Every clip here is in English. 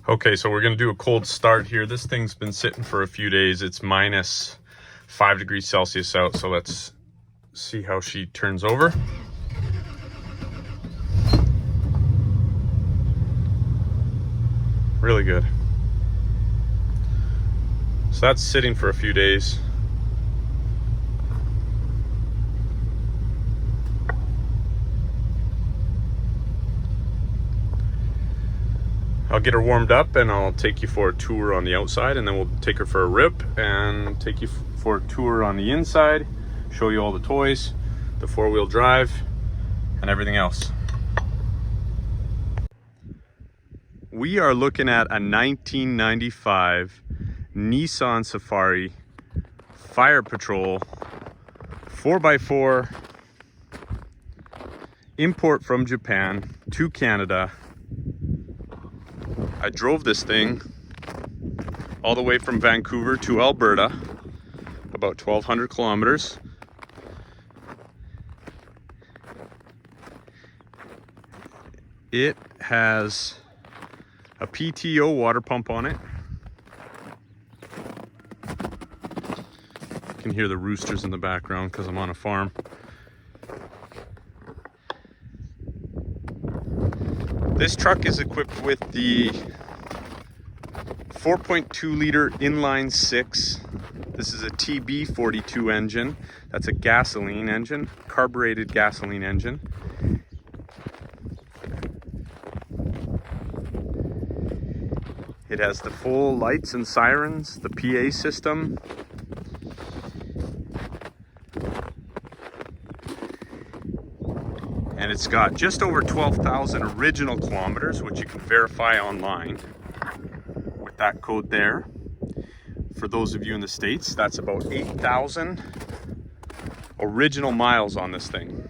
Okay, so we're gonna do a cold start here. This thing's been sitting for a few days. It's minus 5 degrees Celsius out, so let's see how she turns over. Really good. So that's sitting for a few days. I'll get her warmed up and I'll take you for a tour on the outside, and then we'll take her for a rip and take you for a tour on the inside, show you all the toys, the four-wheel drive, and everything else. We are looking at a 1995 Nissan Safari Fire Patrol 4x4 import from Japan to Canada. I drove this thing all the way from Vancouver to Alberta, about 1,200 kilometers. It has a PTO water pump on it. You can hear the roosters in the background because I'm on a farm. This truck is equipped with the 4.2 liter inline 6. This is a TB42 engine. That's a gasoline engine, carbureted gasoline engine. It has the full lights and sirens, the PA system. And it's got just over 12,000 original kilometers, which you can verify online with that code there. For those of you in the States, that's about 8,000 original miles on this thing.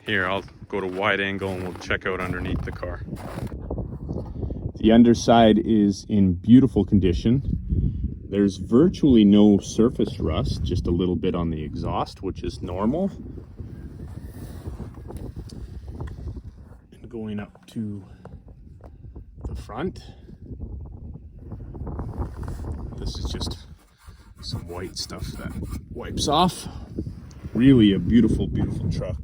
Here, I'll go to wide angle and we'll check out underneath the car. The underside is in beautiful condition. There's virtually no surface rust, just a little bit on the exhaust, which is normal. And going up to the front, this is just some white stuff that wipes off. Really a beautiful, beautiful truck.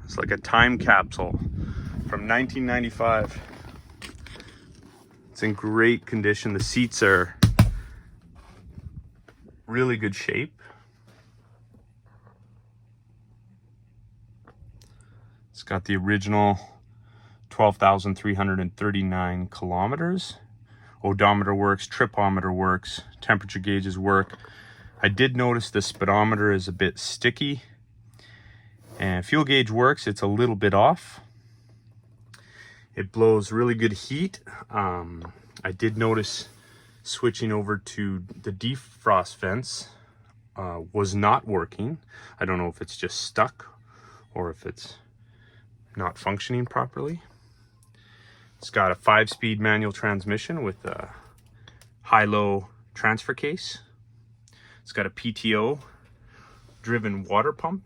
It's like a time capsule from 1995. It's in great condition. The seats are really good shape. It's got the original 12,339 kilometers. Odometer works, tripometer works, temperature gauges work. I did notice the speedometer is a bit sticky. And fuel gauge works, it's a little bit off. It blows really good heat. I did notice switching over to the defrost vents was not working. I don't know if it's just stuck or if it's not functioning properly. It's got a 5-speed manual transmission with a high-low transfer case. It's got a PTO driven water pump.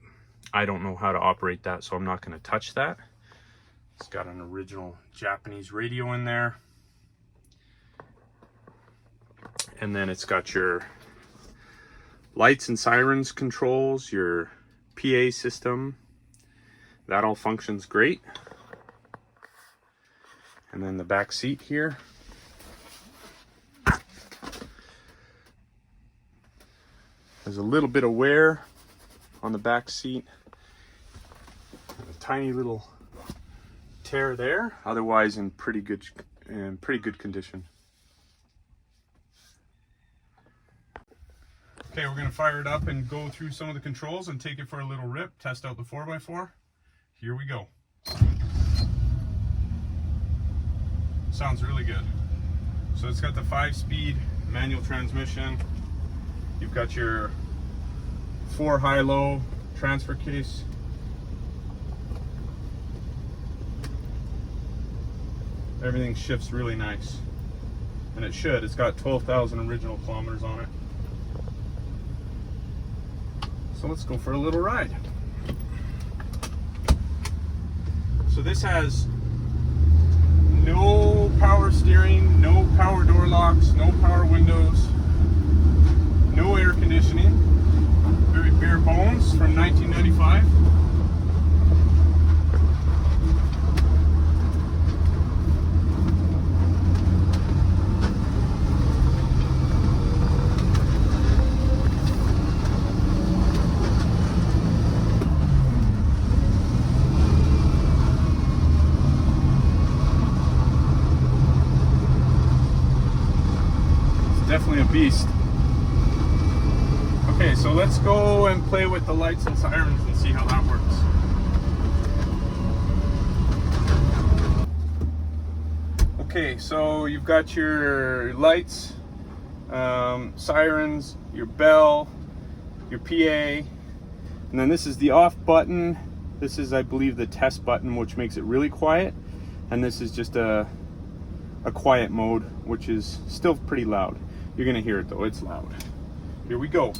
I don't know how to operate that, so I'm not going to touch that. It's got an original Japanese radio in there. And then it's got your lights and sirens controls, your PA system. That all functions great. And then the back seat here. There's a little bit of wear on the back seat. A tiny little tear there, otherwise in pretty good condition. Okay, we're going to fire it up and go through some of the controls and take it for a little rip, test out the 4x4. Here we go. Sounds really good. So it's got the 5-speed manual transmission. You've got your 4 high-low transfer case. Everything shifts really nice. And it should. It's got 12,000 original kilometers on it. So let's go for a little ride. So this has no power steering, no power door locks, no power windows, no air conditioning. Very bare bones from 1995. Definitely a beast. Okay, so let's go and play with the lights and sirens and see how that works. Okay, so you've got your lights, sirens, your bell, your PA, and then this is the off button. This is, I believe, the test button, which makes it really quiet, and this is just a quiet mode, which is still pretty loud. You're gonna hear it though, it's loud. Here we go.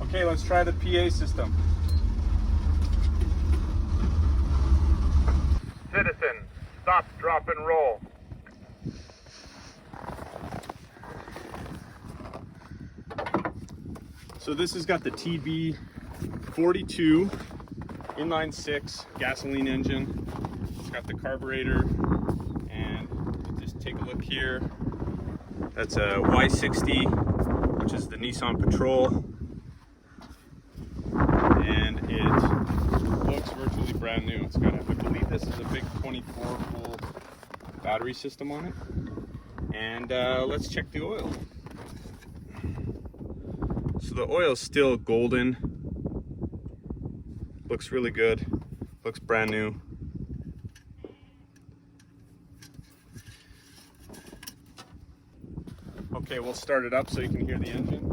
Okay, let's try the PA system. Citizen, stop, drop, and roll. So this has got the TB42 inline 6 gasoline engine. It's got the carburetor, and just take a look here. That's a Y60, which is the Nissan Patrol. And it looks virtually brand new. It's got, I believe this is a big 24 volt battery system on it. And let's check the oil. So the oil's still golden. Looks really good. Looks brand new. Okay, we'll start it up so you can hear the engine.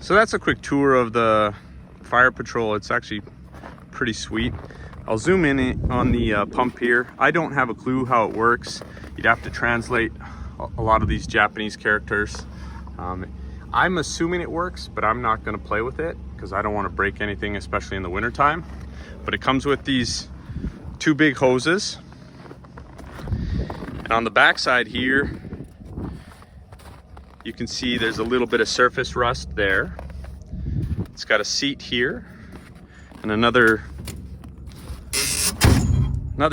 So that's a quick tour of the Fire Patrol. It's actually pretty sweet. I'll zoom in on the pump here. I don't have a clue how it works. You'd have to translate a lot of these Japanese characters. I'm assuming it works, but I'm not gonna play with it because I don't want to break anything, especially in the winter time. But it comes with these two big hoses. And on the back side here, you can see there's a little bit of surface rust there. It's got a seat here and another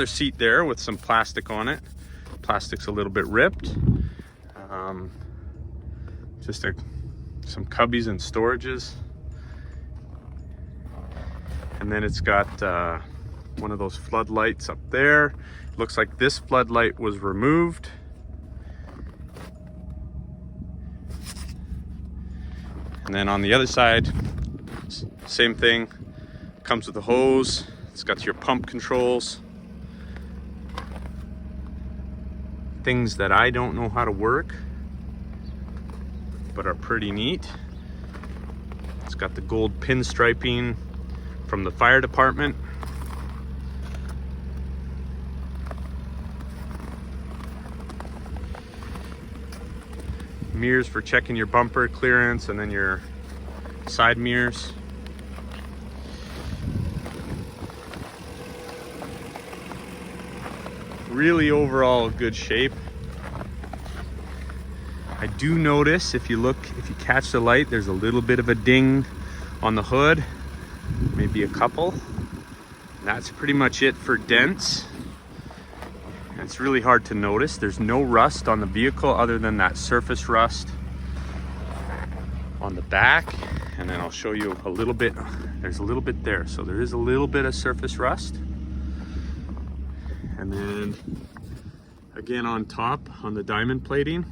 seat there with some plastic on it. Plastic's a little bit ripped. Just some cubbies and storages. And then it's got one of those floodlights up there. Looks like this floodlight was removed And then on the other side, same thing, comes with a hose. It's got your pump controls. Things that I don't know how to work, but are pretty neat. It's got the gold pinstriping from the fire department. Mirrors for checking your bumper clearance, and then your side mirrors. Really overall good shape. I do notice if you catch the light, there's a little bit of a ding on the hood, maybe a couple. That's pretty much it for dents. It's really hard to notice. There's no rust on the vehicle other than that surface rust on the back. And then I'll show you a little bit. There's a little bit there. So there is a little bit of surface rust. And then again on top, on the diamond plating,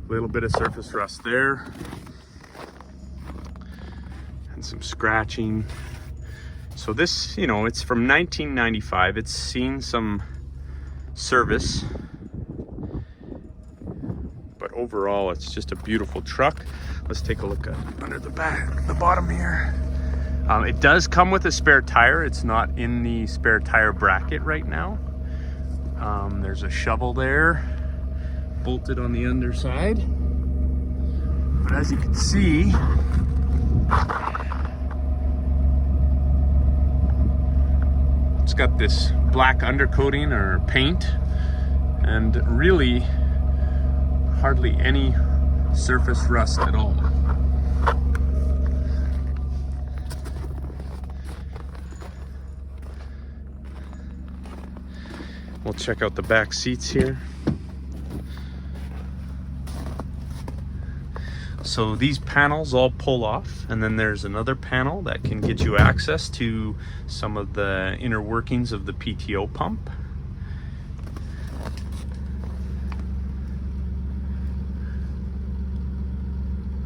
a little bit of surface rust there. And some scratching. So this, you know, it's from 1995. It's seen some service, but overall it's just a beautiful truck. Let's take a look at under the bottom here. It does come with a spare tire. It's not in the spare tire bracket right now. There's a shovel there bolted on the underside, but as you can see, it's got this black undercoating or paint, and really hardly any surface rust at all. We'll check out the back seats here. So these panels all pull off, and then there's another panel that can get you access to some of the inner workings of the PTO pump.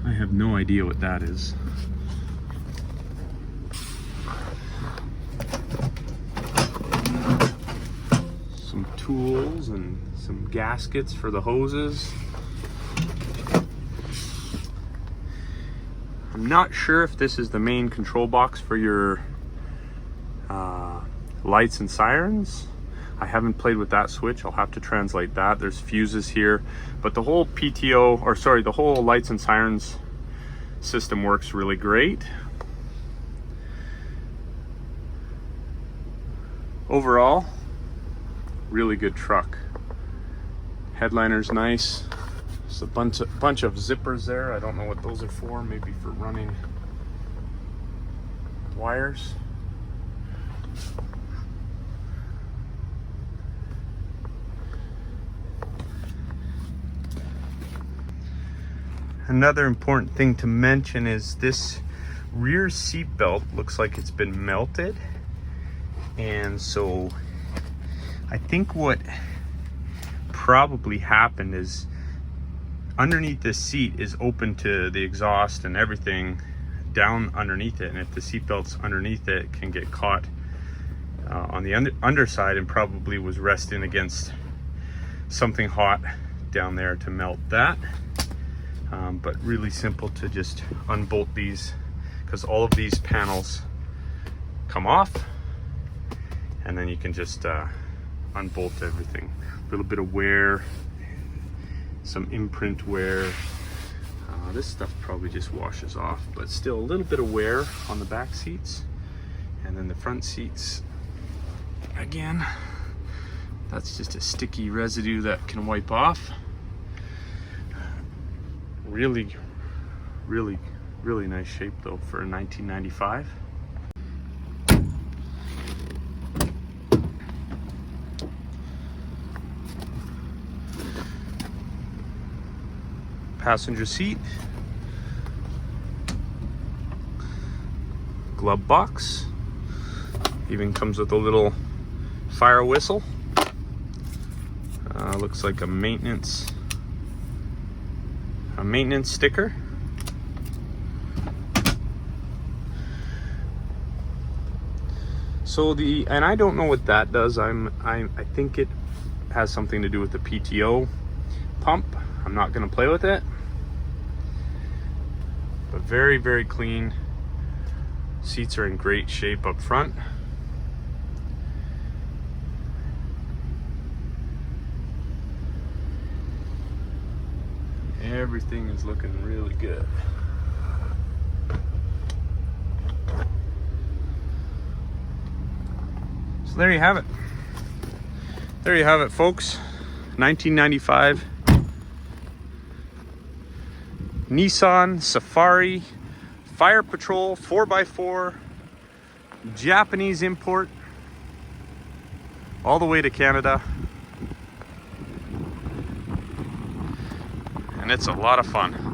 I have no idea what that is. Some tools and some gaskets for the hoses. I'm not sure if this is the main control box for your lights and sirens. I haven't played with that switch. I'll have to translate that. There's fuses here, but the whole the whole lights and sirens system works really great. Overall, really good truck. Headliner's nice. There's a bunch of zippers there. I don't know what those are for. Maybe for running wires. Another important thing to mention is this rear seat belt looks like it's been melted, and so I think what probably happened is underneath this seat is open to the exhaust and everything down underneath it, and if the seat belt's underneath it, it can get caught on the underside, and probably was resting against something hot down there to melt that. But really simple to just unbolt these, because all of these panels come off, and then you can just unbolt everything. A little bit of wear, some imprint wear. This stuff probably just washes off, but still a little bit of wear on the back seats. And then the front seats, again, that's just a sticky residue that can wipe off. Really, really, really nice shape though for 1995. Passenger seat, glove box, even comes with a little fire whistle. Looks like a maintenance sticker. So and I don't know what that does. I think it has something to do with the PTO pump. I'm not gonna play with it. But very, very clean. Seats are in great shape up front. Everything is looking really good. So there you have it. There you have it, folks. 1995 Nissan Safari Fire Patrol 4x4, Japanese import, all the way to Canada. And it's a lot of fun.